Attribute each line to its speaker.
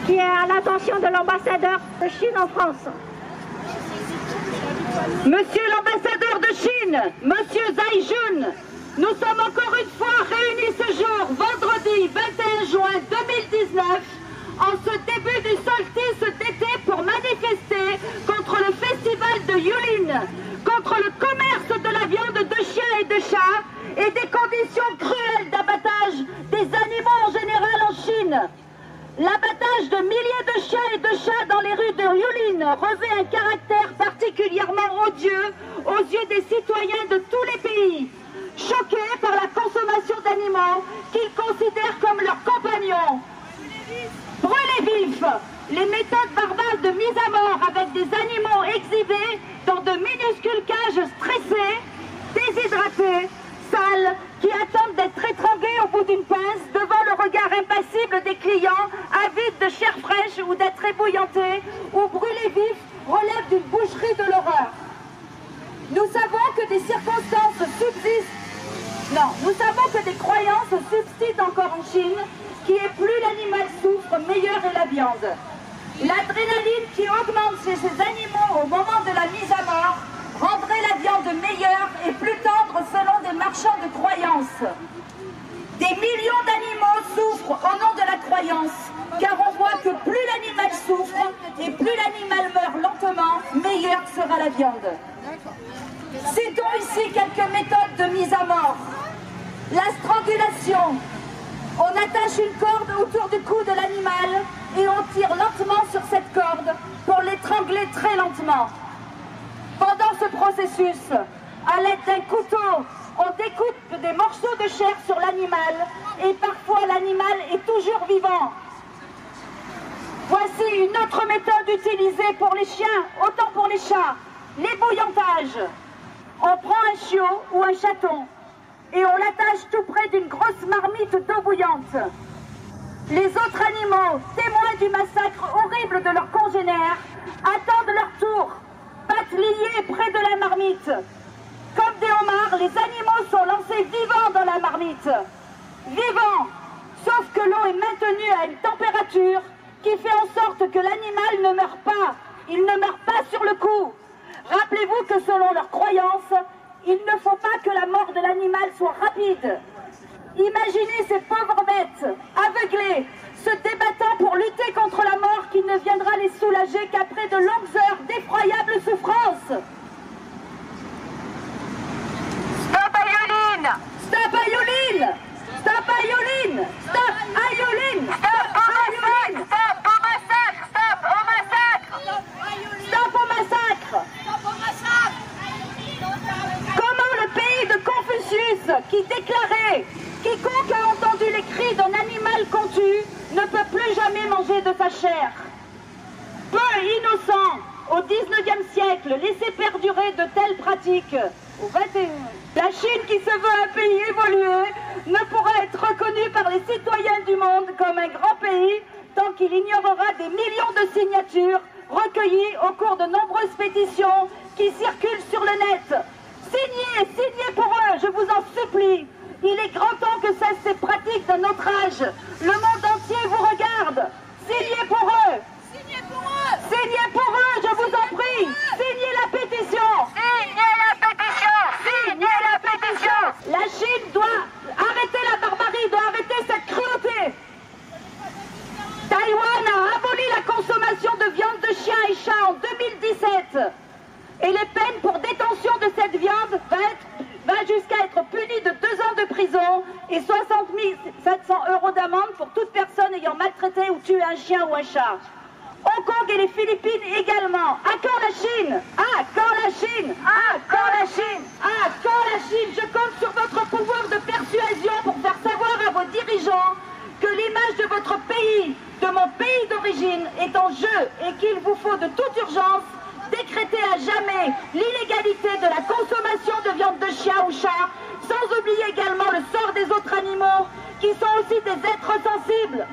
Speaker 1: qui est à l'attention de l'ambassadeur de Chine en France.
Speaker 2: Monsieur l'ambassadeur de Chine, Monsieur Zai Jun, nous sommes encore une fois réunis ce jour, vendredi 21 juin 2019, en ce début du solstice d'été pour manifester contre le festival de Yulin, contre le commerce de la viande de chiens et de chats et des conditions cruelles d'abattage des animaux en général en Chine. L'abattage de milliers de chiens et de chats dans les rues de Yulin revêt un caractère particulièrement odieux aux yeux des citoyens de tous les pays, choqués par la consommation d'animaux qu'ils considèrent comme leurs compagnons. Brûlés vifs, les méthodes barbares de mise à mort avec des animaux exhibés dans de minuscules cages stressées, déshydratés, sales, qui attendent d'être étranglés au bout d'une pince devant le regard impassible des clients avides de chair fraîche ou d'être ébouillantés ou brûlés vifs relèvent d'une boucherie de l'horreur. Nous savons que des circonstances subsistent. Non, nous savons que des croyances subsistent encore en Chine, qui est plus l'animal souffre, meilleure est la viande. L'adrénaline qui augmente chez ces animaux au moment de la mise à mort rendrait la viande meilleure et plus tendre selon des marchands de croyances. Des millions d'animaux souffrent au nom de la croyance, car on voit que plus l'animal souffre et plus l'animal meurt lentement, meilleure sera la viande. Citons ici quelques méthodes de mise à mort. La strangulation. On attache une corde autour du cou de l'animal et on tire lentement sur cette corde pour l'étrangler très lentement. Pendant ce processus, à l'aide d'un couteau, on découpe des morceaux de chair sur l'animal et parfois l'animal est toujours vivant. Voici une autre méthode utilisée pour les chiens, autant pour les chats, l'ébouillantage. On prend un chiot ou un chaton et on l'attache tout près d'une grosse marmite d'eau bouillante. Les autres animaux, témoins du massacre horrible de leurs congénères, attendent leur tour, pattes liées près de la marmite. Comme des homards, les animaux sont lancés vivants dans la marmite. Vivants, sauf que l'eau est maintenue à une température qui fait en sorte que l'animal ne meurt pas. Il ne meurt pas sur le coup. Rappelez-vous que selon leurs croyances, il ne faut pas que la mort de l'animal soit rapide. Imaginez ces pauvres bêtes, aveuglées, se débattant pour lutter contre la mort qui ne viendra les soulager qu'après de longues heures d'effroyables souffrances. Stop à Yulin! Stop à Yulin! Stop à Yulin! Stop à Yulin! Stop à Yulin! Stop au massacre! Stop au massacre! Stop au massacre! Stop au massacre! Comment le pays de Confucius, qui déclarait « Quiconque a entendu les cris d'un animal qu'on tue ne peut plus jamais manger de sa chair ». Peu innocent, au XIXe siècle, laisser perdurer de telles pratiques. Au XXI, la Chine, qui se veut un pays évolué, ne pourra être reconnue par les citoyens du monde comme un grand pays tant qu'il ignorera des millions de signatures recueillies au cours de nombreuses pétitions qui circulent sur le net. Signez, signez pour eux, je vous en supplie. Il est grand temps que cessent ces pratiques d'un autre âge. Le monde entier vous regarde. Signez pour eux. Signez pour eux. Signez pour eux, je vous en prie. Signez la pétition. Signez la pétition. Signez la pétition. La Chine doit arrêter la barbarie, doit arrêter cette cruauté. Taïwan a aboli la consommation de viande de chien et chat en 2017. Et les peines pour détention de cette viande va jusqu'à être punies de 2 ans de prison et 60 700 € d'amende pour toute personne ayant maltraité ou tué un chien ou un chat. Hong Kong et les Philippines également. À quand la Chine? À quand la Chine? À quand la Chine? À quand la Chine? Je compte sur votre pouvoir de persuasion pour faire savoir à vos dirigeants que l'image de votre pays, de mon pays d'origine, est en jeu et qu'il vous faut de toute urgence décréter à jamais l'illégalité de la consommation de viande de chien ou chat, sans oublier également le sort des autres animaux qui sont aussi des êtres sensibles.